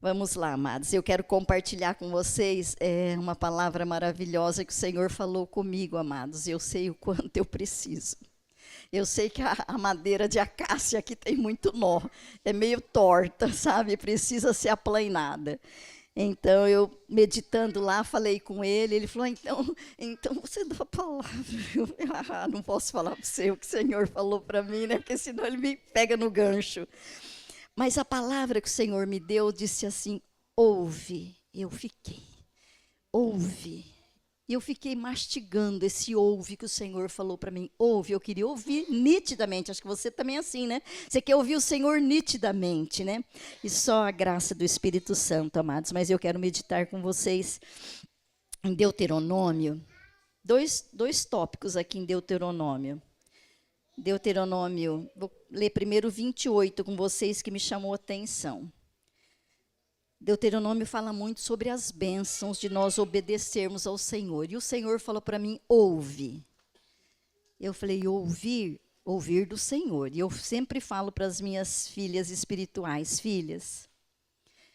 Vamos lá, amados. Eu quero compartilhar com vocês uma palavra maravilhosa que o Senhor falou comigo, amados. Eu sei o quanto eu preciso. Eu sei que a madeira de acácia aqui tem muito nó. É meio torta, sabe? Precisa ser aplainada. Então, eu meditando lá, falei com ele. Ele falou, então você dá a palavra. Eu falei, não posso falar para você o que o Senhor falou para mim, né? Porque senão ele me pega no gancho. Mas a palavra que o Senhor me deu disse assim: ouve. Eu fiquei, ouve. E eu fiquei mastigando esse ouve que o Senhor falou para mim. Ouve, eu queria ouvir nitidamente. Acho que você também é assim, né? Você quer ouvir o Senhor nitidamente, né? E só a graça do Espírito Santo, amados. Mas eu quero meditar com vocês em Deuteronômio. Dois tópicos aqui em Deuteronômio. Deuteronômio, vou ler primeiro 28 com vocês, que me chamou a atenção. Deuteronômio fala muito sobre as bênçãos de nós obedecermos ao Senhor. E o Senhor falou para mim, ouve. Eu falei, ouvir do Senhor. E eu sempre falo para as minhas filhas espirituais, filhas,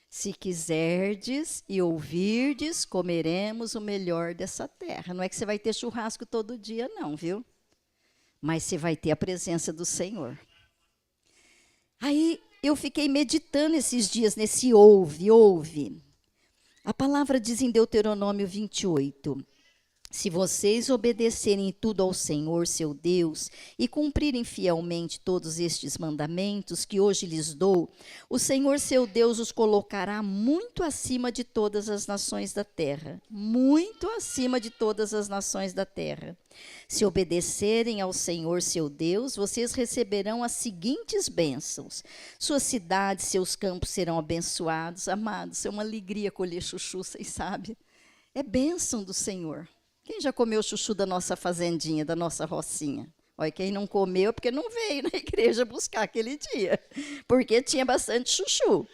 se quiserdes e ouvirdes, comeremos o melhor dessa terra. Não é que você vai ter churrasco todo dia, não, viu? Mas você vai ter a presença do Senhor. Aí eu fiquei meditando esses dias nesse ouve. A palavra diz em Deuteronômio 28, se vocês obedecerem tudo ao Senhor, seu Deus, e cumprirem fielmente todos estes mandamentos que hoje lhes dou, o Senhor, seu Deus, os colocará muito acima de todas as nações da terra. Muito acima de todas as nações da terra. Se obedecerem ao Senhor, seu Deus, vocês receberão as seguintes bênçãos. Suas cidades, seus campos serão abençoados. Amados, é uma alegria colher chuchu, vocês sabem. É bênção do Senhor. Quem já comeu chuchu da nossa fazendinha, da nossa rocinha? Olha, quem não comeu é porque não veio na igreja buscar aquele dia, porque tinha bastante chuchu.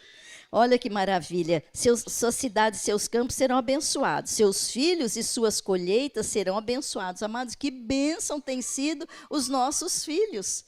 Olha que maravilha, sua cidade e seus campos serão abençoados, seus filhos e suas colheitas serão abençoados. Amados, que bênção têm sido os nossos filhos.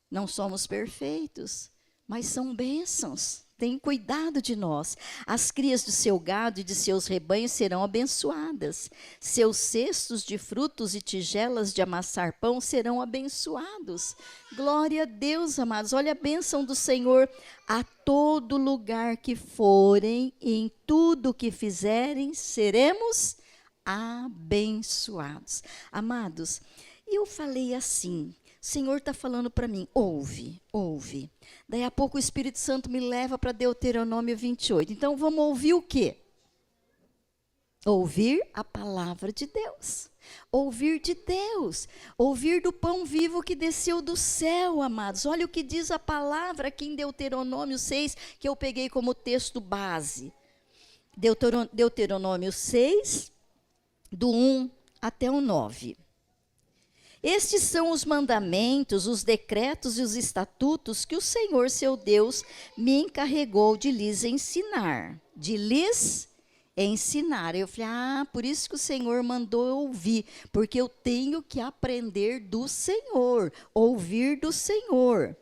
Não somos perfeitos, mas são bênçãos. Tem cuidado de nós. As crias do seu gado e de seus rebanhos serão abençoadas. Seus cestos de frutos e tigelas de amassar pão serão abençoados. Glória a Deus, amados. Olha a bênção do Senhor. A todo lugar que forem, em tudo que fizerem, seremos abençoados. Amados, eu falei assim, o Senhor está falando para mim, ouve. Daí a pouco o Espírito Santo me leva para Deuteronômio 28. Então vamos ouvir o quê? Ouvir a palavra de Deus. Ouvir de Deus. Ouvir do pão vivo que desceu do céu, amados. Olha o que diz a palavra aqui em Deuteronômio 6, que eu peguei como texto base. Deuteronômio 6, do 1 até o 9. Estes são os mandamentos, os decretos e os estatutos que o Senhor, seu Deus, me encarregou de lhes ensinar. Eu falei, por isso que o Senhor mandou eu ouvir, porque eu tenho que aprender do Senhor, ouvir do Senhor.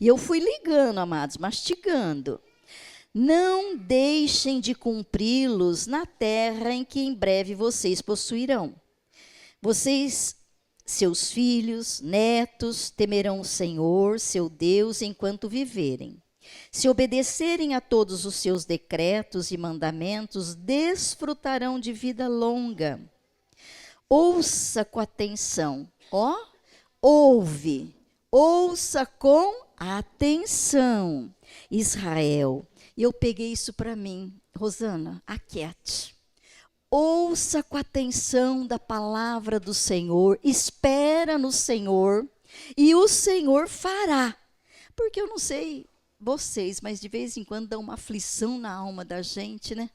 E eu fui ligando, amados, mastigando. Não deixem de cumpri-los na terra em que em breve vocês possuirão. Seus filhos, netos, temerão o Senhor, seu Deus, enquanto viverem. Se obedecerem a todos os seus decretos e mandamentos, desfrutarão de vida longa. Ouça com atenção, ouça com atenção, Israel. E eu peguei isso para mim, Rosana, aquiete. Ouça com atenção da palavra do Senhor, espera no Senhor, e o Senhor fará. Porque eu não sei vocês, mas de vez em quando dá uma aflição na alma da gente, né?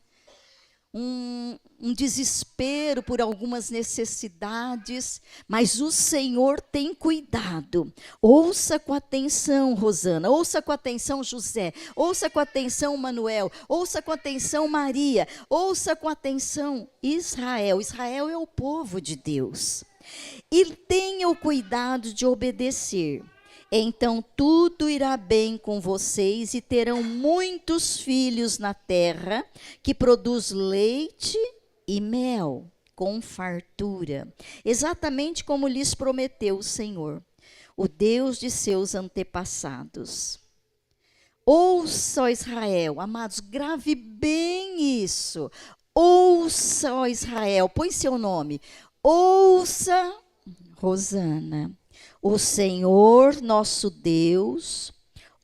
Um desespero por algumas necessidades, mas o Senhor tem cuidado. Ouça com atenção, Rosana, ouça com atenção, José, ouça com atenção, Manuel, ouça com atenção, Maria, ouça com atenção, Israel. Israel é o povo de Deus. E tenha o cuidado de obedecer Então tudo irá bem com vocês e terão muitos filhos na terra que produz leite e mel com fartura, exatamente como lhes prometeu o Senhor, o Deus de seus antepassados. Ouça, ó Israel, amados, grave bem isso. Ouça, ó Israel, põe seu nome. Ouça, Rosana, o Senhor nosso Deus,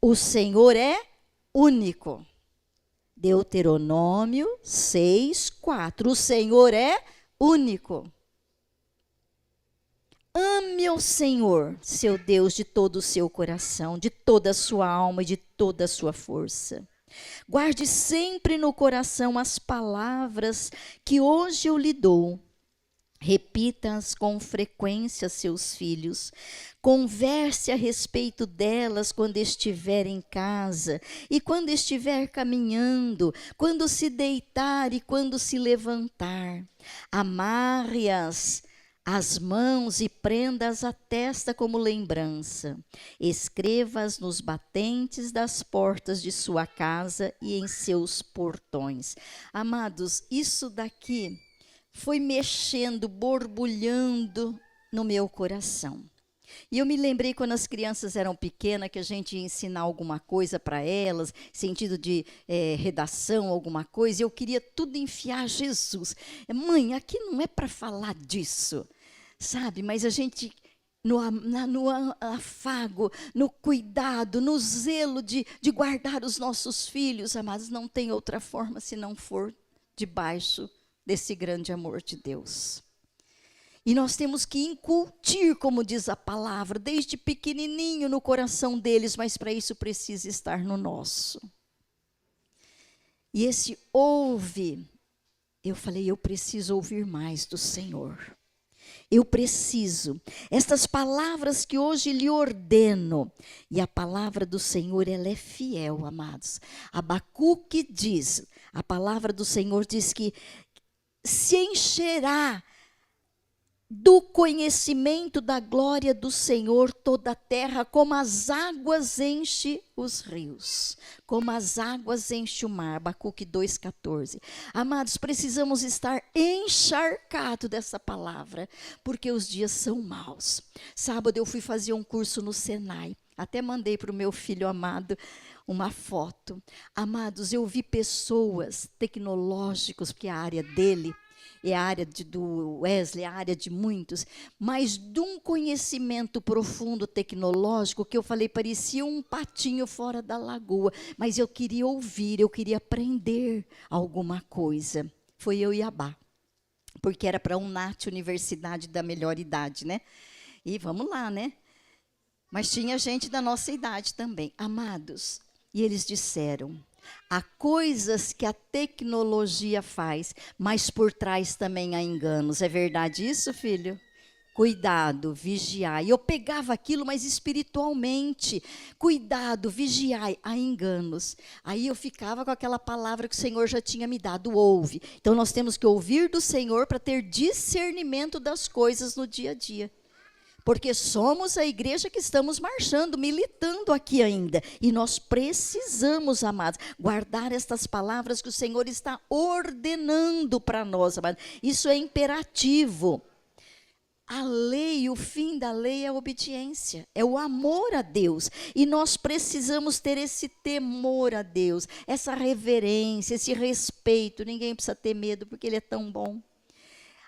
o Senhor é único. Deuteronômio 6:4. O Senhor é único. Ame ao Senhor, seu Deus, de todo o seu coração, de toda a sua alma e de toda a sua força. Guarde sempre no coração as palavras que hoje eu lhe dou. Repita-as com frequência a seus filhos. Converse a respeito delas quando estiver em casa e quando estiver caminhando, quando se deitar e quando se levantar. Amarre-as às mãos e prenda-as à testa como lembrança. Escreva-as nos batentes das portas de sua casa e em seus portões. Amados, isso daqui foi mexendo, borbulhando no meu coração. E eu me lembrei quando as crianças eram pequenas, que a gente ia ensinar alguma coisa para elas, sentido de redação, alguma coisa, e eu queria tudo enfiar Jesus. Mãe, aqui não é para falar disso, sabe? Mas a gente, no afago, no cuidado, no zelo de guardar os nossos filhos, amados, não tem outra forma se não for debaixo desse grande amor de Deus. E nós temos que incutir, como diz a palavra, desde pequenininho no coração deles, mas para isso precisa estar no nosso. E esse ouve, eu falei, eu preciso ouvir mais do Senhor. Eu preciso. Estas palavras que hoje lhe ordeno, e a palavra do Senhor, ela é fiel, amados. Abacuque diz, a palavra do Senhor diz que se encherá do conhecimento da glória do Senhor toda a terra, como as águas enche os rios, como as águas enche o mar. Abacuque 2,14. Amados, precisamos estar encharcados dessa palavra, porque os dias são maus. Sábado eu fui fazer um curso no Senai, até mandei para o meu filho amado uma foto. Amados, eu vi pessoas tecnológicas, porque é a área dele, é a área do Wesley, é a área de muitos, mas de um conhecimento profundo tecnológico que eu falei, parecia um patinho fora da lagoa, mas eu queria ouvir, eu queria aprender alguma coisa. Foi eu e a Bá, porque era para a UNAT, Universidade da Melhor Idade, né? E vamos lá, né? Mas tinha gente da nossa idade também. Amados, e eles disseram, há coisas que a tecnologia faz, mas por trás também há enganos. É verdade isso, filho? Cuidado, vigiai. Eu pegava aquilo, mas espiritualmente. Cuidado, vigiai, há enganos. Aí eu ficava com aquela palavra que o Senhor já tinha me dado, ouve. Então nós temos que ouvir do Senhor para ter discernimento das coisas no dia a dia. Porque somos a igreja que estamos marchando, militando aqui ainda. E nós precisamos, amados, guardar estas palavras que o Senhor está ordenando para nós, amados. Isso é imperativo. A lei, o fim da lei é a obediência, é o amor a Deus. E nós precisamos ter esse temor a Deus, essa reverência, esse respeito. Ninguém precisa ter medo, porque Ele é tão bom.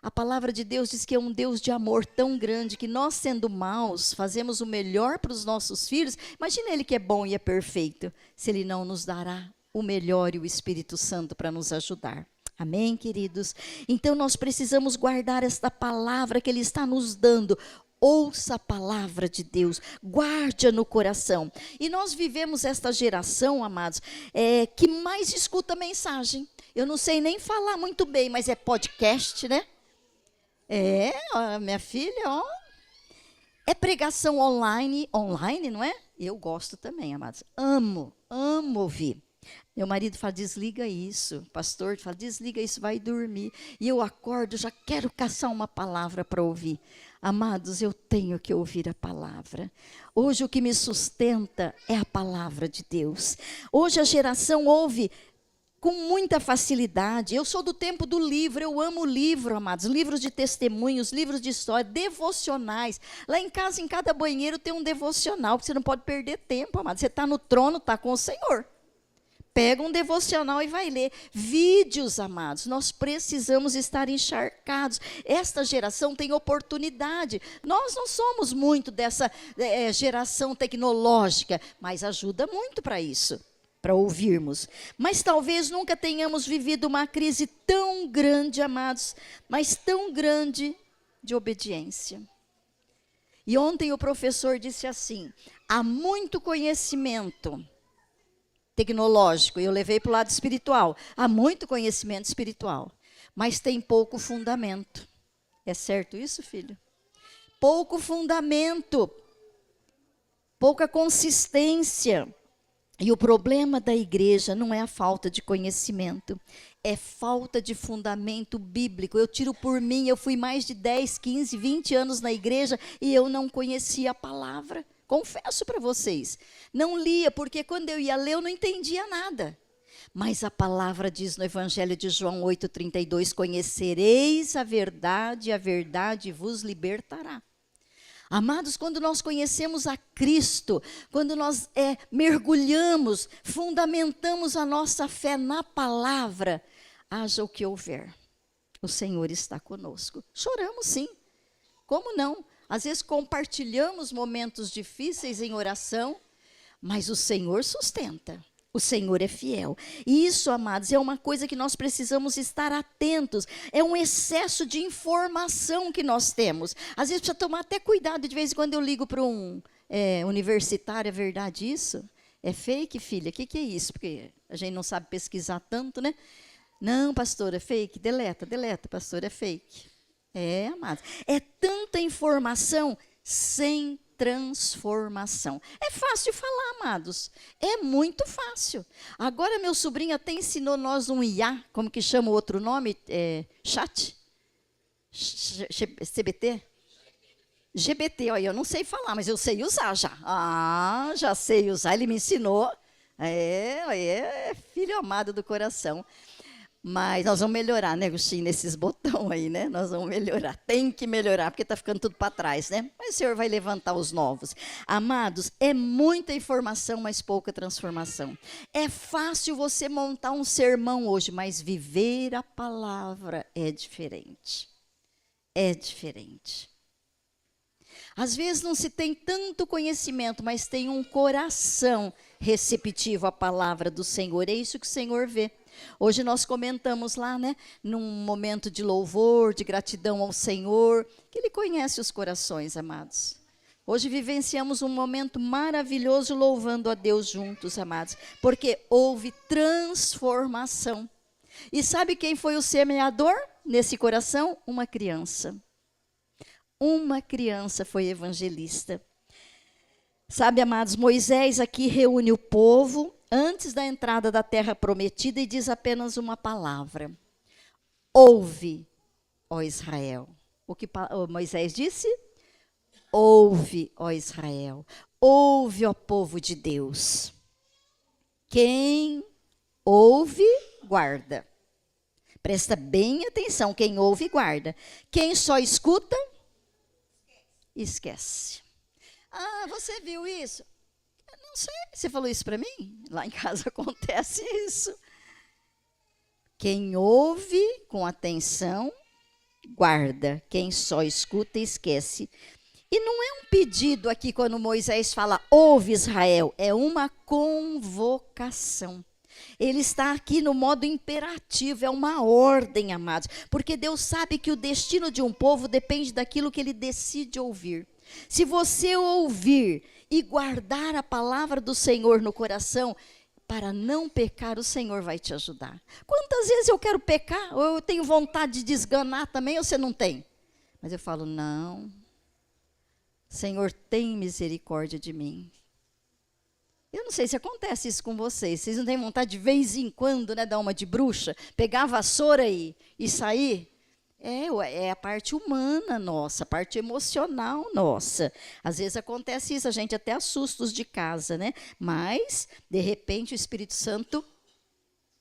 A palavra de Deus diz que é um Deus de amor tão grande que nós, sendo maus, fazemos o melhor para os nossos filhos. Imagina Ele que é bom e é perfeito, se Ele não nos dará o melhor e o Espírito Santo para nos ajudar. Amém, queridos? Então nós precisamos guardar esta palavra que Ele está nos dando. Ouça a palavra de Deus, guarde-a no coração. E nós vivemos esta geração, amados, que mais escuta mensagem. Eu não sei nem falar muito bem, mas é podcast, né? Minha filha, ó. É pregação online, não é? Eu gosto também, amados. Amo ouvir. Meu marido fala, desliga isso. O pastor fala, desliga isso, vai dormir. E eu acordo, já quero caçar uma palavra para ouvir. Amados, eu tenho que ouvir a palavra. Hoje o que me sustenta é a palavra de Deus. Hoje a geração ouve com muita facilidade. Eu sou do tempo do livro, eu amo livro, amados. Livros de testemunhos, livros de história, devocionais. Lá em casa, em cada banheiro tem um devocional, porque você não pode perder tempo, amados. Você está no trono, está com o Senhor. Pega um devocional e vai ler. Vídeos, amados, nós precisamos estar encharcados. Esta geração tem oportunidade. Nós não somos muito dessa geração tecnológica, mas ajuda muito para isso, para ouvirmos. Mas talvez nunca tenhamos vivido uma crise tão grande, amados, mas tão grande de obediência. E ontem o professor disse assim, há muito conhecimento tecnológico, eu levei para o lado espiritual. Há muito conhecimento espiritual, mas tem pouco fundamento. É certo isso, filho? Pouco fundamento, pouca consistência. E o problema da igreja não é a falta de conhecimento, é falta de fundamento bíblico. Eu tiro por mim, eu fui mais de 10, 15, 20 anos na igreja e eu não conhecia a palavra. Confesso para vocês, não lia, porque quando eu ia ler eu não entendia nada. Mas a palavra diz no Evangelho de João 8,32, conhecereis a verdade vos libertará. Amados, quando nós conhecemos a Cristo, quando nós mergulhamos, fundamentamos a nossa fé na palavra, haja o que houver, o Senhor está conosco. Choramos sim, como não? Às vezes compartilhamos momentos difíceis em oração, mas o Senhor sustenta. O Senhor é fiel. E isso, amados, é uma coisa que nós precisamos estar atentos. É um excesso de informação que nós temos. Às vezes precisa tomar até cuidado. De vez em quando eu ligo para um universitário, é verdade isso? É fake, filha? O que é isso? Porque a gente não sabe pesquisar tanto, né? Não, pastor, é fake. Deleta, pastor, é fake. Amados. É tanta informação sem transformação. É fácil falar, amados. É muito fácil. Agora, meu sobrinho até ensinou nós um IA, como que chama o outro nome? Chat? CBT? GBT, olha, eu não sei falar, mas eu sei usar já. Já sei usar, ele me ensinou. Filho amado do coração. Mas nós vamos melhorar, né, Agostinho, nesses botões aí, né? Nós vamos melhorar. Tem que melhorar, porque está ficando tudo para trás, né? Mas o Senhor vai levantar os novos. Amados, é muita informação, mas pouca transformação. É fácil você montar um sermão hoje, mas viver a palavra é diferente. É diferente. Às vezes não se tem tanto conhecimento, mas tem um coração receptivo à palavra do Senhor. É isso que o Senhor vê. Hoje nós comentamos lá, né, num momento de louvor, de gratidão ao Senhor, que Ele conhece os corações, amados. Hoje vivenciamos um momento maravilhoso louvando a Deus juntos, amados, porque houve transformação. E sabe quem foi o semeador nesse coração? Uma criança. Uma criança foi evangelista. Sabe, amados, Moisés aqui reúne o povo antes da entrada da terra prometida e diz apenas uma palavra. Ouve, ó Israel. O que Moisés disse? Ouve, ó Israel. Ouve, ó povo de Deus. Quem ouve, guarda. Presta bem atenção, quem ouve, guarda. Quem só escuta, esquece. Você viu isso? Não sei, você falou isso para mim? Lá em casa acontece isso. Quem ouve com atenção, guarda. Quem só escuta, esquece. E não é um pedido aqui quando Moisés fala, ouve Israel, é uma convocação. Ele está aqui no modo imperativo, é uma ordem, amados. Porque Deus sabe que o destino de um povo depende daquilo que ele decide ouvir. Se você ouvir e guardar a palavra do Senhor no coração, para não pecar, o Senhor vai te ajudar. Quantas vezes eu quero pecar, ou eu tenho vontade de desganar também, ou você não tem? Mas eu falo, não, Senhor, tem misericórdia de mim. Eu não sei se acontece isso com vocês. Vocês não têm vontade de vez em quando, né, dar uma de bruxa, pegar a vassoura e sair? É a parte humana nossa, a parte emocional nossa. Às vezes acontece isso, a gente até assusta os de casa, né? Mas, de repente, o Espírito Santo,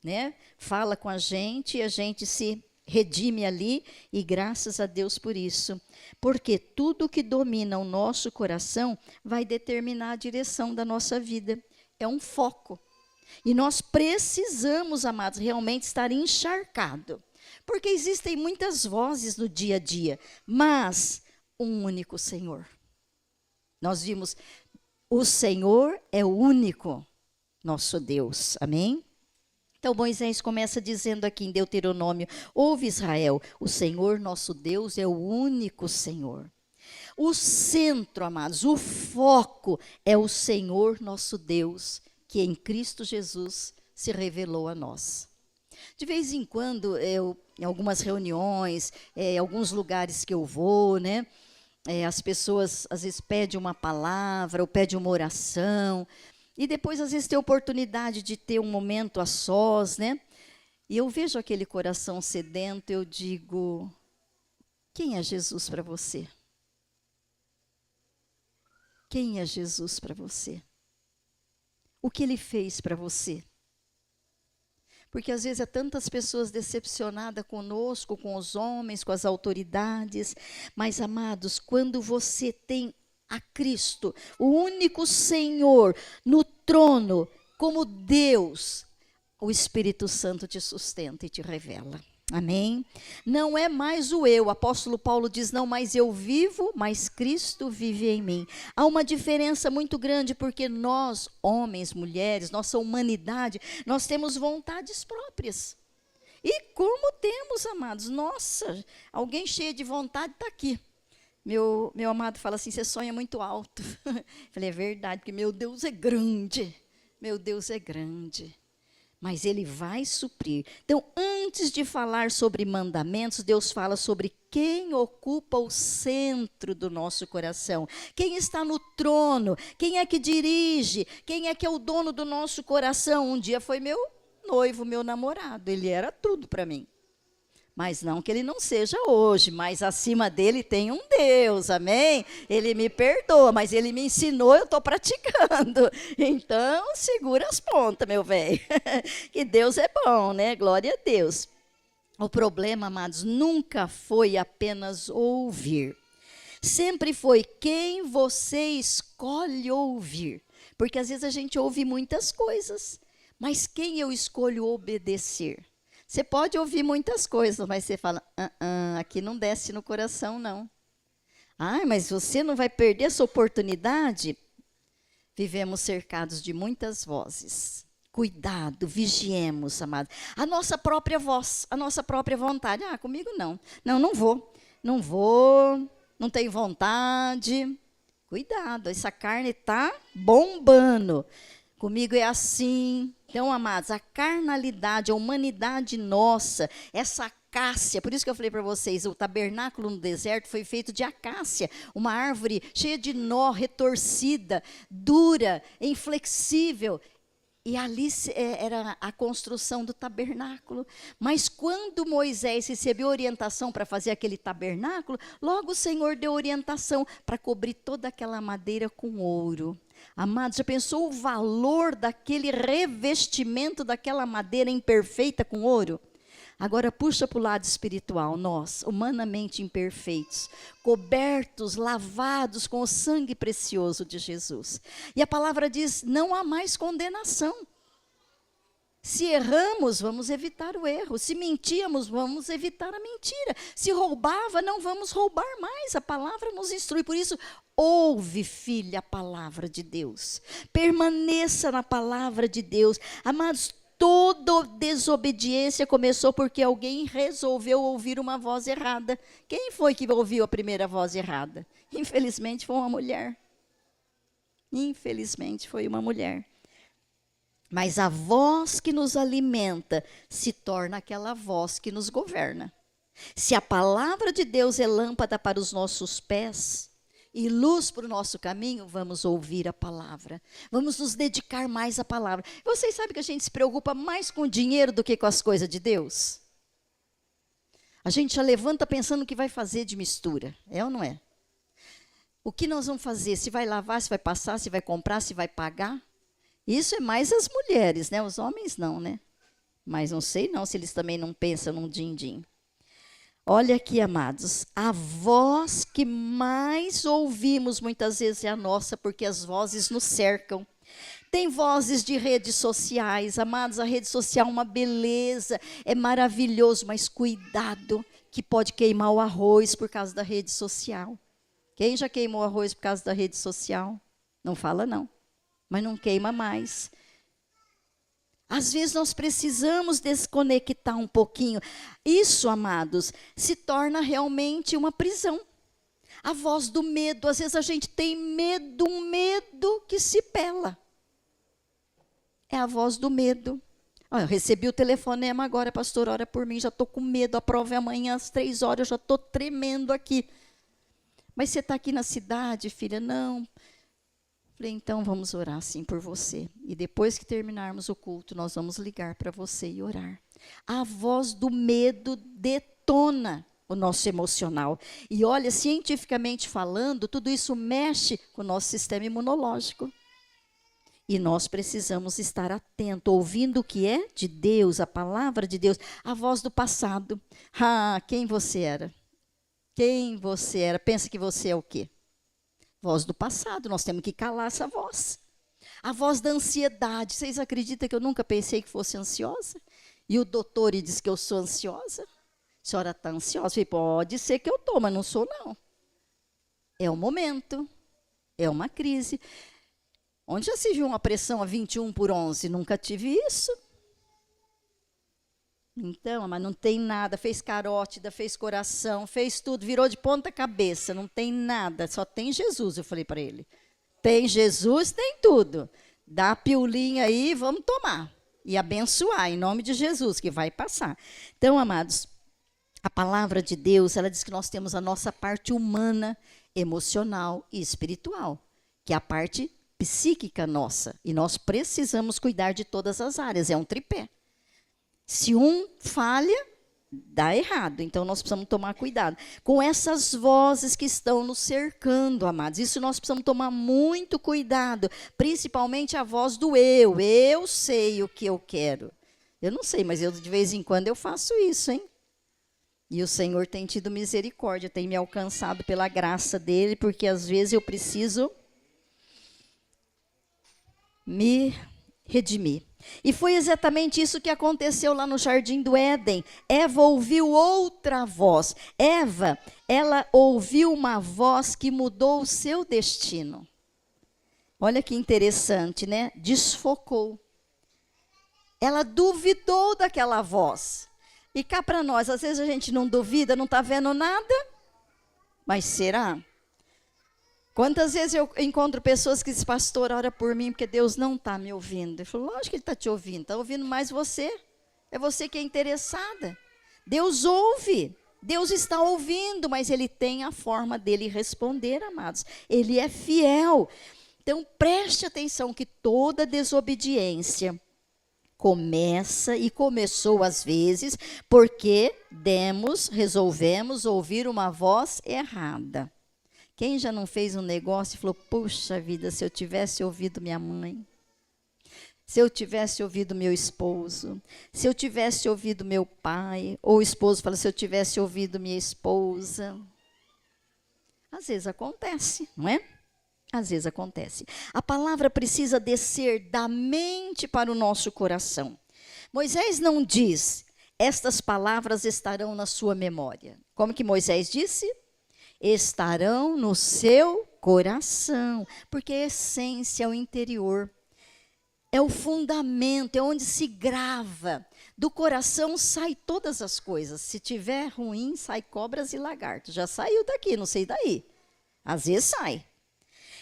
né, fala com a gente e a gente se redime ali, e graças a Deus por isso. Porque tudo que domina o nosso coração vai determinar a direção da nossa vida. É um foco. E nós precisamos, amados, realmente estar encharcado. Porque existem muitas vozes no dia a dia, mas um único Senhor. Nós vimos, o Senhor é o único nosso Deus. Amém? Então Moisés começa dizendo aqui em Deuteronômio: ouve Israel, o Senhor nosso Deus é o único Senhor. O centro, amados, o foco é o Senhor nosso Deus, que em Cristo Jesus se revelou a nós. De vez em quando, em algumas reuniões, alguns lugares que eu vou, né, as pessoas às vezes pedem uma palavra ou pedem uma oração, e depois às vezes tem oportunidade de ter um momento a sós, né? E eu vejo aquele coração sedento, eu digo: quem é Jesus para você? Quem é Jesus para você? O que ele fez para você? Porque às vezes há tantas pessoas decepcionadas conosco, com os homens, com as autoridades. Mas, amados, quando você tem a Cristo, o único Senhor, no trono, como Deus, o Espírito Santo te sustenta e te revela. Amém? Não é mais o eu. O apóstolo Paulo diz: não mais eu vivo, mas Cristo vive em mim. Há uma diferença muito grande, porque nós, homens, mulheres, nossa humanidade, nós temos vontades próprias. E como temos, amados? Nossa, alguém cheio de vontade está aqui. Meu amado fala assim: você sonha muito alto. Falei: é verdade, porque meu Deus é grande. Meu Deus é grande. Mas ele vai suprir. Então, antes de falar sobre mandamentos, Deus fala sobre quem ocupa o centro do nosso coração. Quem está no trono, quem é que dirige, quem é que é o dono do nosso coração. Um dia foi meu noivo, meu namorado, ele era tudo para mim. Mas não que ele não seja hoje, mas acima dele tem um Deus, amém? Ele me perdoa, mas ele me ensinou, eu estou praticando. Então, segura as pontas, meu velho. Que Deus é bom, né? Glória a Deus. O problema, amados, nunca foi apenas ouvir. Sempre foi quem você escolhe ouvir. Porque às vezes a gente ouve muitas coisas, mas quem eu escolho obedecer? Você pode ouvir muitas coisas, mas você fala: aqui não desce no coração, não. Mas você não vai perder essa oportunidade? Vivemos cercados de muitas vozes. Cuidado, vigiemos, amados. A nossa própria voz, a nossa própria vontade. Comigo não. Não vou. Não vou, não tenho vontade. Cuidado, essa carne está bombando. Comigo é assim. Então, amados, a carnalidade, a humanidade nossa, essa acácia, por isso que eu falei para vocês, o tabernáculo no deserto foi feito de acácia, uma árvore cheia de nó, retorcida, dura, inflexível. E ali era a construção do tabernáculo. Mas quando Moisés recebeu orientação para fazer aquele tabernáculo, logo o Senhor deu orientação para cobrir toda aquela madeira com ouro. Amados, já pensou o valor daquele revestimento daquela madeira imperfeita com ouro? Agora puxa para o lado espiritual, nós, humanamente imperfeitos, cobertos, lavados com o sangue precioso de Jesus. E a palavra diz: não há mais condenação. Se erramos, vamos evitar o erro. Se mentíamos, vamos evitar a mentira. Se roubava, não vamos roubar mais. A palavra nos instrui. Por isso, ouve, filha, a palavra de Deus. Permaneça na palavra de Deus. Amados, toda desobediência começou porque alguém resolveu ouvir uma voz errada. Quem foi que ouviu a primeira voz errada? Infelizmente, foi uma mulher. Infelizmente, foi uma mulher. Mas a voz que nos alimenta se torna aquela voz que nos governa. Se a palavra de Deus é lâmpada para os nossos pés e luz para o nosso caminho, vamos ouvir a palavra. Vamos nos dedicar mais à palavra. Vocês sabem que a gente se preocupa mais com o dinheiro do que com as coisas de Deus? A gente já levanta pensando o que vai fazer de mistura. É ou não é? O que nós vamos fazer? Se vai lavar, se vai passar, se vai comprar, se vai pagar? Isso é mais as mulheres, né? Os homens não, né? Mas não sei não se eles também não pensam num din-din. Olha aqui, amados, a voz que mais ouvimos muitas vezes é a nossa, porque as vozes nos cercam. Tem vozes de redes sociais, amados, a rede social é uma beleza, é maravilhoso, mas cuidado, que pode queimar o arroz por causa da rede social. Quem já queimou arroz por causa da rede social? Não fala não, mas não queima mais. Às vezes nós precisamos desconectar um pouquinho. Isso, amados, se torna realmente uma prisão. A voz do medo, às vezes a gente tem medo, um medo que se pela. É a voz do medo. Eu recebi o telefonema agora, pastor, ora por mim, já estou com medo, a prova é amanhã às 3 horas, eu já estou tremendo aqui. Mas você está aqui na cidade, filha? Não. Falei, então vamos orar sim por você. E depois que terminarmos o culto, nós vamos ligar para você e orar. A voz do medo detona o nosso emocional. E olha, cientificamente falando, tudo isso mexe com o nosso sistema imunológico. E nós precisamos estar atentos, ouvindo o que é de Deus, a palavra de Deus, a voz do passado. Quem você era? Quem você era? Pensa que você é o quê? Voz do passado, nós temos que calar essa voz. A voz da ansiedade. Vocês acreditam que eu nunca pensei que fosse ansiosa? E o doutor diz que eu sou ansiosa? A senhora está ansiosa? Eu falei, pode ser que eu estou, mas não sou não. É um momento, é uma crise. Onde já se viu uma pressão a 21/11? Nunca tive isso. Então, mas não tem nada, fez carótida, fez coração, fez tudo, virou de ponta cabeça, não tem nada, só tem Jesus, eu falei para ele. Tem Jesus, tem tudo. Dá a piolinha aí, vamos tomar. E abençoar, em nome de Jesus, que vai passar. Então, amados, a palavra de Deus, ela diz que nós temos a nossa parte humana, emocional e espiritual, que é a parte psíquica nossa. E nós precisamos cuidar de todas as áreas, é um tripé. Se um falha, dá errado. Então, nós precisamos tomar cuidado com essas vozes que estão nos cercando, amados. Isso nós precisamos tomar muito cuidado, principalmente a voz do eu. Eu sei o que eu quero. Eu não sei, mas eu de vez em quando eu faço isso, hein? E o Senhor tem tido misericórdia, tem me alcançado pela graça dele, porque às vezes eu preciso me redimir. E foi exatamente isso que aconteceu lá no Jardim do Éden. Eva ouviu outra voz. Eva, ela ouviu uma voz que mudou o seu destino. Olha que interessante, né? Desfocou. Ela duvidou daquela voz. E cá para nós, às vezes a gente não duvida, não está vendo nada. Mas será? Quantas vezes eu encontro pessoas que dizem, pastor, ora por mim, porque Deus não está me ouvindo. Eu falo, lógico que Ele está te ouvindo, está ouvindo mais você. É você que é interessada. Deus ouve, Deus está ouvindo, mas Ele tem a forma dele responder, amados. Ele é fiel. Então, preste atenção que toda desobediência começa e começou às vezes porque resolvemos ouvir uma voz errada. Quem já não fez um negócio e falou, puxa vida, se eu tivesse ouvido minha mãe, se eu tivesse ouvido meu esposo, se eu tivesse ouvido meu pai, ou o esposo fala, se eu tivesse ouvido minha esposa. Às vezes acontece, não é? Às vezes acontece. A palavra precisa descer da mente para o nosso coração. Moisés não diz, estas palavras estarão na sua memória. Como que Moisés disse? Estarão no seu coração, porque a essência é o interior, é o fundamento, é onde se grava. Do coração sai todas as coisas. Se tiver ruim, sai cobras e lagartos. Já saiu daqui, não sei daí. Às vezes sai.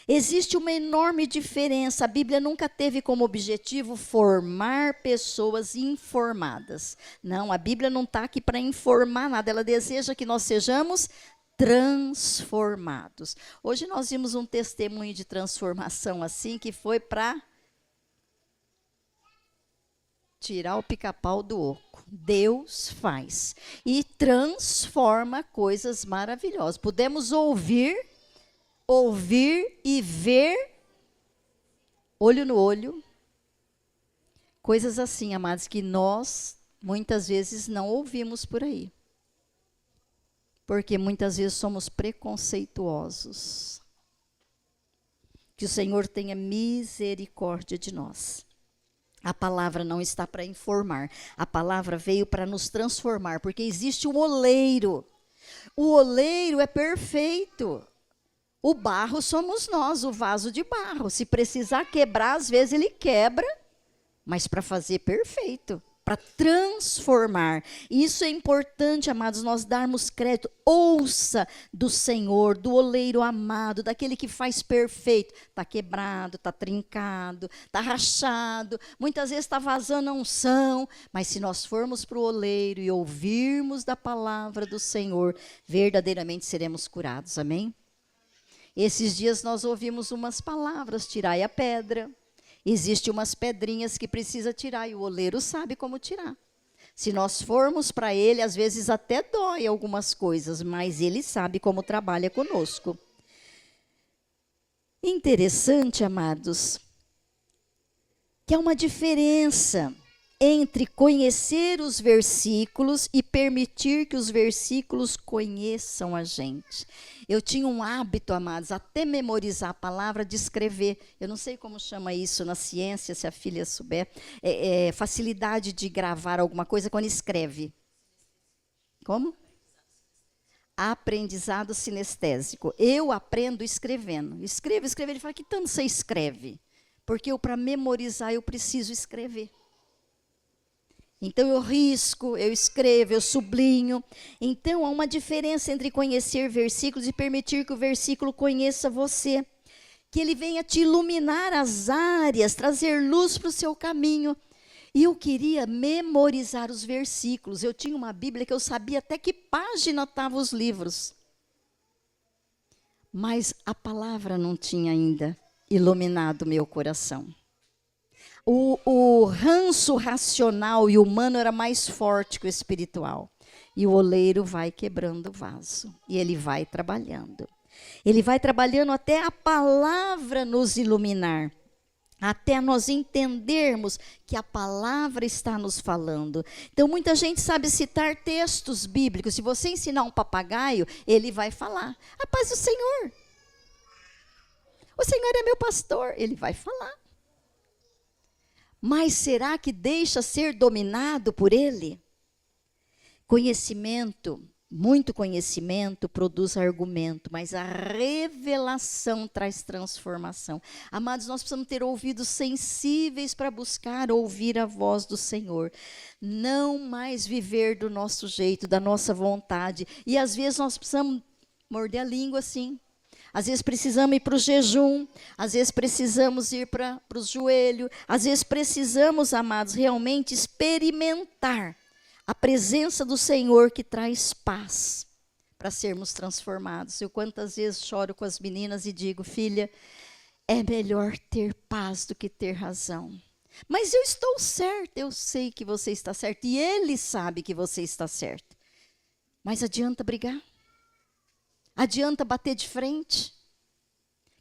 Existe uma enorme diferença. A Bíblia nunca teve como objetivo formar pessoas informadas. Não, a Bíblia não está aqui para informar nada. Ela deseja que nós sejamos transformados. Hoje nós vimos um testemunho de transformação assim, que foi para tirar o pica-pau do oco. Deus faz e transforma coisas maravilhosas. Podemos ouvir e ver, olho no olho, coisas assim, amados, que nós muitas vezes não ouvimos por aí. Porque muitas vezes somos preconceituosos. Que o Senhor tenha misericórdia de nós. A palavra não está para informar, a palavra veio para nos transformar, porque existe um oleiro. O oleiro é perfeito. O barro somos nós, o vaso de barro. Se precisar quebrar, às vezes ele quebra, mas para fazer perfeito, para transformar. Isso é importante, amados, nós darmos crédito. Ouça do Senhor, do oleiro amado, daquele que faz perfeito. Está quebrado, está trincado, está rachado, muitas vezes está vazando a unção, mas se nós formos para o oleiro e ouvirmos da palavra do Senhor, verdadeiramente seremos curados, amém? Esses dias nós ouvimos umas palavras, tirai a pedra. Existem umas pedrinhas que precisa tirar e o oleiro sabe como tirar. Se nós formos para ele, às vezes até dói algumas coisas, mas ele sabe como trabalha conosco. Interessante, amados, que há uma diferença entre conhecer os versículos e permitir que os versículos conheçam a gente. Eu tinha um hábito, amados, até memorizar a palavra, de escrever. Eu não sei como chama isso na ciência, se a filha souber. Facilidade de gravar alguma coisa quando escreve. Como? Aprendizado sinestésico. Eu aprendo escrevendo. Escrevo. Ele fala, que tanto você escreve? Porque para memorizar eu preciso escrever. Então eu risco, eu escrevo, eu sublinho. Então há uma diferença entre conhecer versículos e permitir que o versículo conheça você. Que ele venha te iluminar as áreas, trazer luz para o seu caminho. E eu queria memorizar os versículos. Eu tinha uma Bíblia que eu sabia até que página estavam os livros. Mas a palavra não tinha ainda iluminado o meu coração. O ranço racional e humano era mais forte que o espiritual. E o oleiro vai quebrando o vaso. E ele vai trabalhando. Ele vai trabalhando até a palavra nos iluminar. Até nós entendermos que a palavra está nos falando. Então, muita gente sabe citar textos bíblicos. Se você ensinar um papagaio, ele vai falar. A paz do Senhor. O Senhor é meu pastor. Ele vai falar. Mas será que deixa ser dominado por ele? Conhecimento, muito conhecimento produz argumento, mas a revelação traz transformação. Amados, nós precisamos ter ouvidos sensíveis para buscar ouvir a voz do Senhor. Não mais viver do nosso jeito, da nossa vontade. E às vezes nós precisamos morder a língua assim. Às vezes precisamos ir para o jejum, às vezes precisamos ir para os joelhos, às vezes precisamos, amados, realmente experimentar a presença do Senhor que traz paz para sermos transformados. Eu quantas vezes choro com as meninas e digo, filha, é melhor ter paz do que ter razão. Mas eu estou certa, eu sei que você está certa e ele sabe que você está certa. Mas adianta brigar? Adianta bater de frente?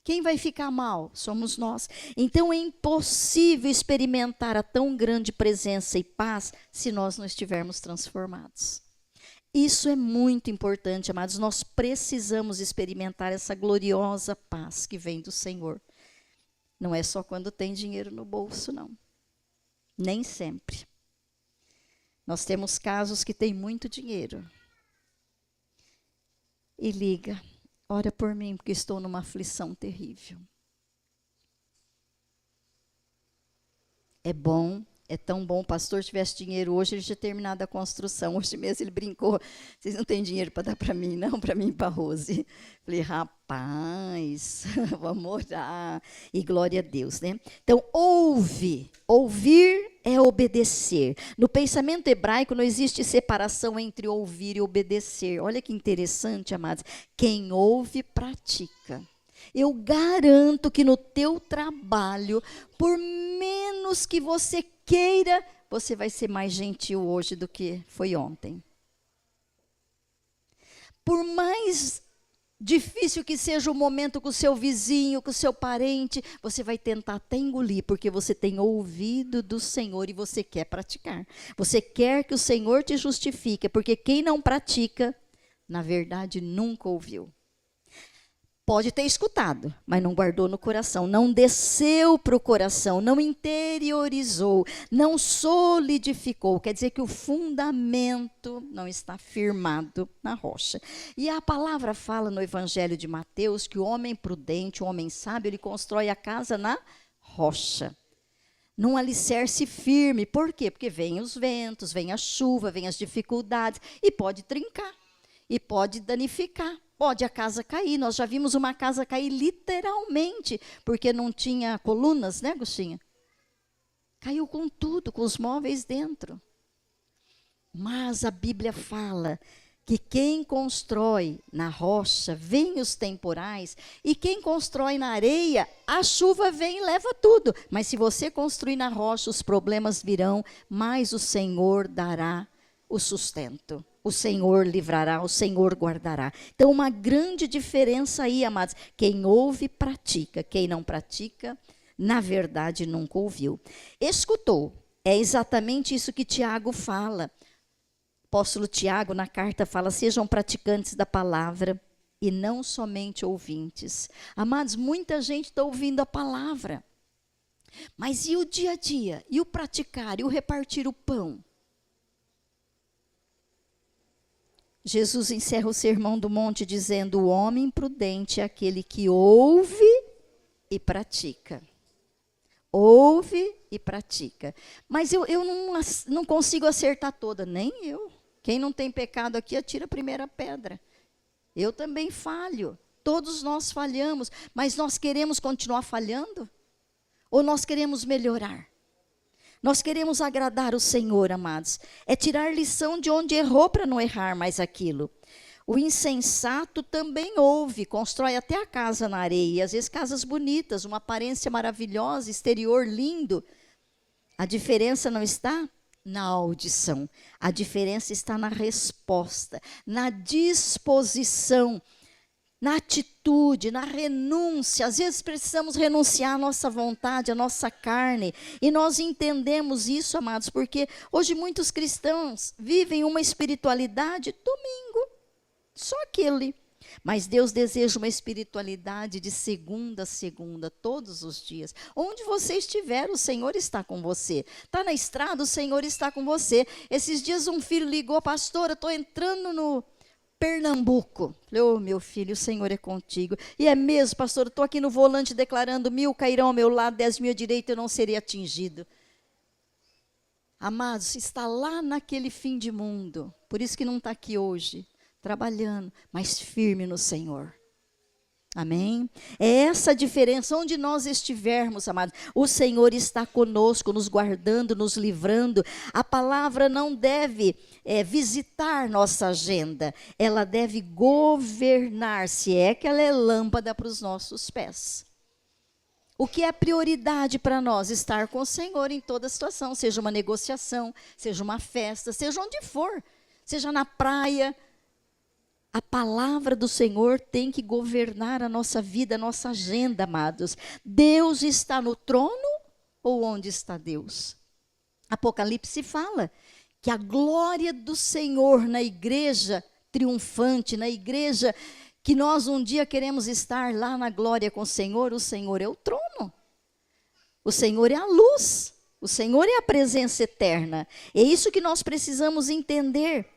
Quem vai ficar mal? Somos nós. Então é impossível experimentar a tão grande presença e paz se nós não estivermos transformados. Isso é muito importante, amados. Nós precisamos experimentar essa gloriosa paz que vem do Senhor. Não é só quando tem dinheiro no bolso, não. Nem sempre. Nós temos casos que têm muito dinheiro. E liga, ora por mim, porque estou numa aflição terrível. É bom É tão bom, o pastor tivesse dinheiro hoje, ele tinha terminado a construção. Hoje mesmo ele brincou, vocês não têm dinheiro para dar para mim, não, para mim e para a Rose. Falei, rapaz, vamos orar. E glória a Deus, né? Então, ouve. Ouvir é obedecer. No pensamento hebraico não existe separação entre ouvir e obedecer. Olha que interessante, amados. Quem ouve, pratica. Eu garanto que no teu trabalho, por menos que você queira, você vai ser mais gentil hoje do que foi ontem. Por mais difícil que seja o momento com o seu vizinho, com o seu parente, você vai tentar até engolir, porque você tem ouvido do Senhor e você quer praticar. Você quer que o Senhor te justifique, porque quem não pratica, na verdade, nunca ouviu. Pode ter escutado, mas não guardou no coração, não desceu para o coração, não interiorizou, não solidificou. Quer dizer que o fundamento não está firmado na rocha. E a palavra fala no Evangelho de Mateus que o homem prudente, o homem sábio, ele constrói a casa na rocha. Num alicerce firme. Por quê? Porque vem os ventos, vem a chuva, vem as dificuldades e pode trincar, e pode danificar. Pode a casa cair, nós já vimos uma casa cair literalmente, porque não tinha colunas, né, Agostinho? Caiu com tudo, com os móveis dentro. Mas a Bíblia fala que quem constrói na rocha, vem os temporais, e quem constrói na areia, a chuva vem e leva tudo. Mas se você construir na rocha, os problemas virão, mas o Senhor dará o sustento. O Senhor livrará, o Senhor guardará. Então, uma grande diferença aí, amados. Quem ouve, pratica. Quem não pratica, na verdade, nunca ouviu. Escutou. É exatamente isso que Tiago fala. O apóstolo Tiago, na carta, fala, sejam praticantes da palavra e não somente ouvintes. Amados, muita gente está ouvindo a palavra. Mas e o dia a dia? E o praticar? E o repartir o pão? Jesus encerra o Sermão do Monte dizendo, o homem prudente é aquele que ouve e pratica. Ouve e pratica. Mas eu não consigo acertar toda, nem eu. Quem não tem pecado aqui, atira a primeira pedra. Eu também falho. Todos nós falhamos. Mas nós queremos continuar falhando? Ou nós queremos melhorar? Nós queremos agradar o Senhor, amados. É tirar lição de onde errou para não errar mais aquilo. O insensato também ouve, constrói até a casa na areia. E às vezes casas bonitas, uma aparência maravilhosa, exterior lindo. A diferença não está na audição. A diferença está na resposta, na disposição, na atitude, na renúncia. Às vezes precisamos renunciar à nossa vontade, à nossa carne. E nós entendemos isso, amados, porque hoje muitos cristãos vivem uma espiritualidade domingo, só aquele. Mas Deus deseja uma espiritualidade de segunda a segunda, todos os dias. Onde você estiver, o Senhor está com você. Está na estrada, o Senhor está com você. Esses dias um filho ligou, pastora, estou entrando no Pernambuco. Falei, ô meu filho, o Senhor é contigo. E é mesmo, pastor, estou aqui no volante declarando 1000 cairão ao meu lado, 10.000 à direita, eu não serei atingido. Amados, está lá naquele fim de mundo. Por isso que não está aqui hoje, trabalhando, mas firme no Senhor. Amém? É essa a diferença, onde nós estivermos, amados, o Senhor está conosco, nos guardando, nos livrando. A palavra não deve visitar nossa agenda, ela deve governar, se é que ela é lâmpada para os nossos pés. O que é prioridade para nós? Estar com o Senhor em toda situação, seja uma negociação, seja uma festa, seja onde for, seja na praia. A palavra do Senhor tem que governar a nossa vida, a nossa agenda, amados. Deus está no trono ou onde está Deus? Apocalipse fala que a glória do Senhor na igreja triunfante, na igreja que nós um dia queremos estar lá na glória com o Senhor é o trono. O Senhor é a luz, o Senhor é a presença eterna. É isso que nós precisamos entender.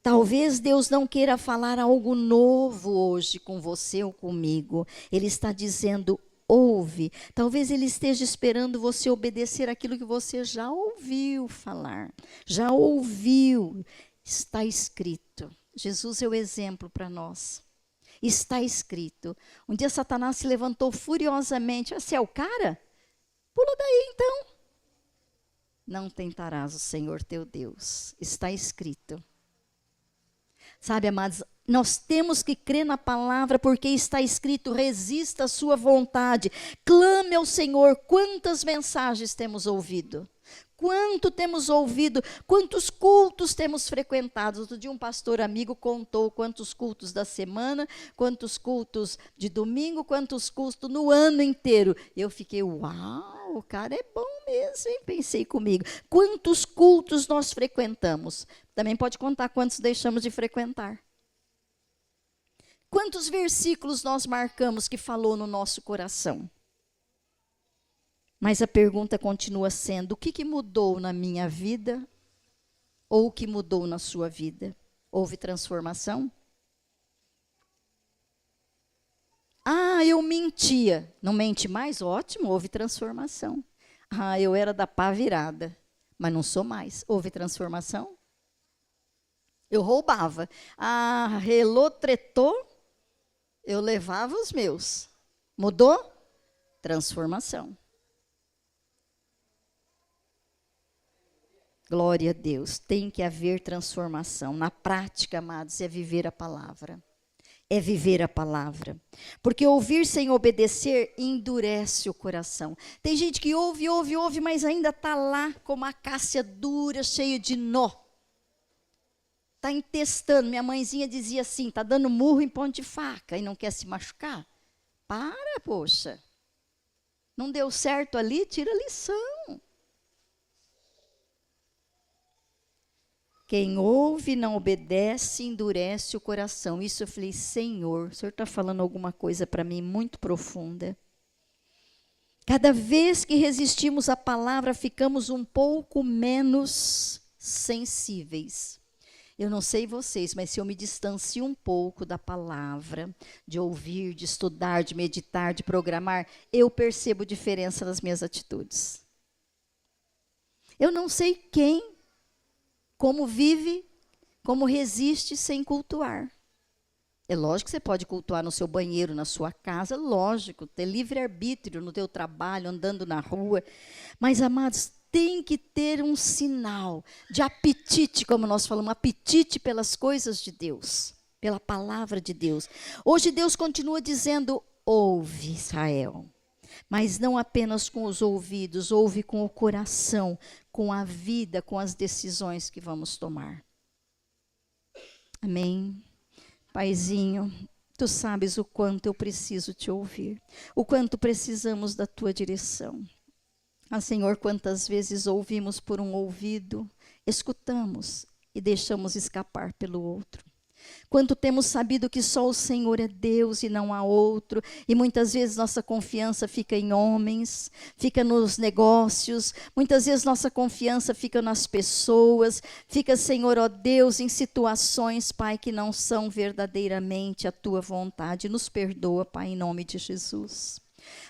Talvez Deus não queira falar algo novo hoje com você ou comigo. Ele está dizendo, ouve. Talvez Ele esteja esperando você obedecer aquilo que você já ouviu falar, já ouviu. Está escrito. Jesus é o exemplo para nós. Está escrito. Um dia Satanás se levantou furiosamente. Você é o cara? Pula daí então. Não tentarás o Senhor teu Deus. Está escrito. Sabe, amados, nós temos que crer na palavra, porque está escrito: resista à sua vontade, clame ao Senhor. Quantas mensagens temos ouvido? Quanto temos ouvido? Quantos cultos temos frequentado? Outro dia um pastor amigo contou quantos cultos da semana, quantos cultos de domingo, quantos cultos no ano inteiro. Eu fiquei, uau, o cara é bom mesmo, hein? Pensei comigo. Quantos cultos nós frequentamos? Também pode contar quantos deixamos de frequentar. Quantos versículos nós marcamos que falou no nosso coração? Mas a pergunta continua sendo: o que mudou na minha vida? Ou o que mudou na sua vida? Houve transformação? Ah, eu mentia. Não mente mais? Ótimo, houve transformação. Ah, eu era da pá virada, mas não sou mais. Houve transformação? Eu roubava. Ah, relou, tretou, eu levava os meus. Mudou? Transformação. Glória a Deus. Tem que haver transformação. Na prática, amados, é viver a palavra. É viver a palavra. Porque ouvir sem obedecer endurece o coração. Tem gente que ouve, mas ainda está lá com uma acácia dura, cheia de nó. Está entestando. Minha mãezinha dizia assim: está dando murro em ponta de faca e não quer se machucar? Para, poxa. Não deu certo ali, tira a lição. Quem ouve e não obedece, endurece o coração. Isso eu falei: Senhor, o Senhor está falando alguma coisa para mim muito profunda. Cada vez que resistimos à palavra, ficamos um pouco menos sensíveis. Eu não sei vocês, mas se eu me distancio um pouco da palavra, de ouvir, de estudar, de meditar, de programar, eu percebo diferença nas minhas atitudes. Eu não sei quem, como vive, como resiste sem cultuar. É lógico que você pode cultuar no seu banheiro, na sua casa, lógico, ter livre-arbítrio no teu trabalho, andando na rua. Mas, amados, tem que ter um sinal de apetite, como nós falamos, apetite pelas coisas de Deus, pela palavra de Deus. Hoje Deus continua dizendo: ouve, Israel. Mas não apenas com os ouvidos, ouve com o coração, com a vida, com as decisões que vamos tomar. Amém? Paizinho, tu sabes o quanto eu preciso te ouvir, o quanto precisamos da tua direção. Ah, Senhor, quantas vezes ouvimos por um ouvido, escutamos e deixamos escapar pelo outro. Quanto temos sabido que só o Senhor é Deus e não há outro, e muitas vezes nossa confiança fica em homens, fica nos negócios, muitas vezes nossa confiança fica nas pessoas, fica, Senhor, ó Deus, em situações, Pai, que não são verdadeiramente a tua vontade. Nos perdoa, Pai, em nome de Jesus.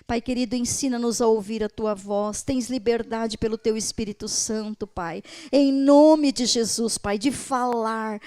Pai querido, ensina-nos a ouvir a tua voz. Tens liberdade pelo teu Espírito Santo, Pai, em nome de Jesus, Pai, de falar,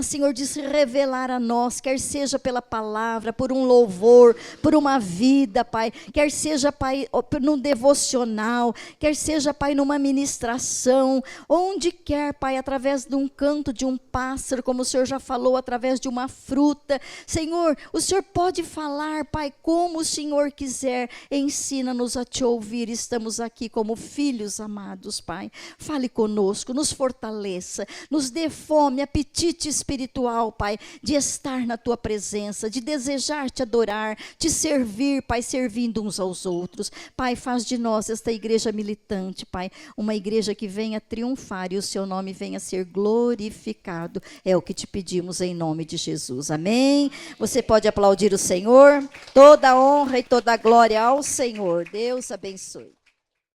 Senhor, de se revelar a nós, quer seja pela palavra, por um louvor, por uma vida, Pai, quer seja, Pai, num devocional, quer seja, Pai, numa ministração, onde quer, Pai, através de um canto de um pássaro, como o Senhor já falou, através de uma fruta. Senhor, o Senhor pode falar, Pai, como o Senhor quiser. Ensina-nos a te ouvir. Estamos aqui como filhos amados, Pai. Fale conosco, nos fortaleça, nos dê fome, apetite espiritual, Pai, de estar na tua presença, de desejar te adorar, te servir, Pai, servindo uns aos outros. Pai, faz de nós esta igreja militante, Pai, uma igreja que venha triunfar e o seu nome venha ser glorificado. É o que te pedimos em nome de Jesus. Amém? Você pode aplaudir o Senhor. Toda a honra e toda a glória ao Senhor. Deus abençoe.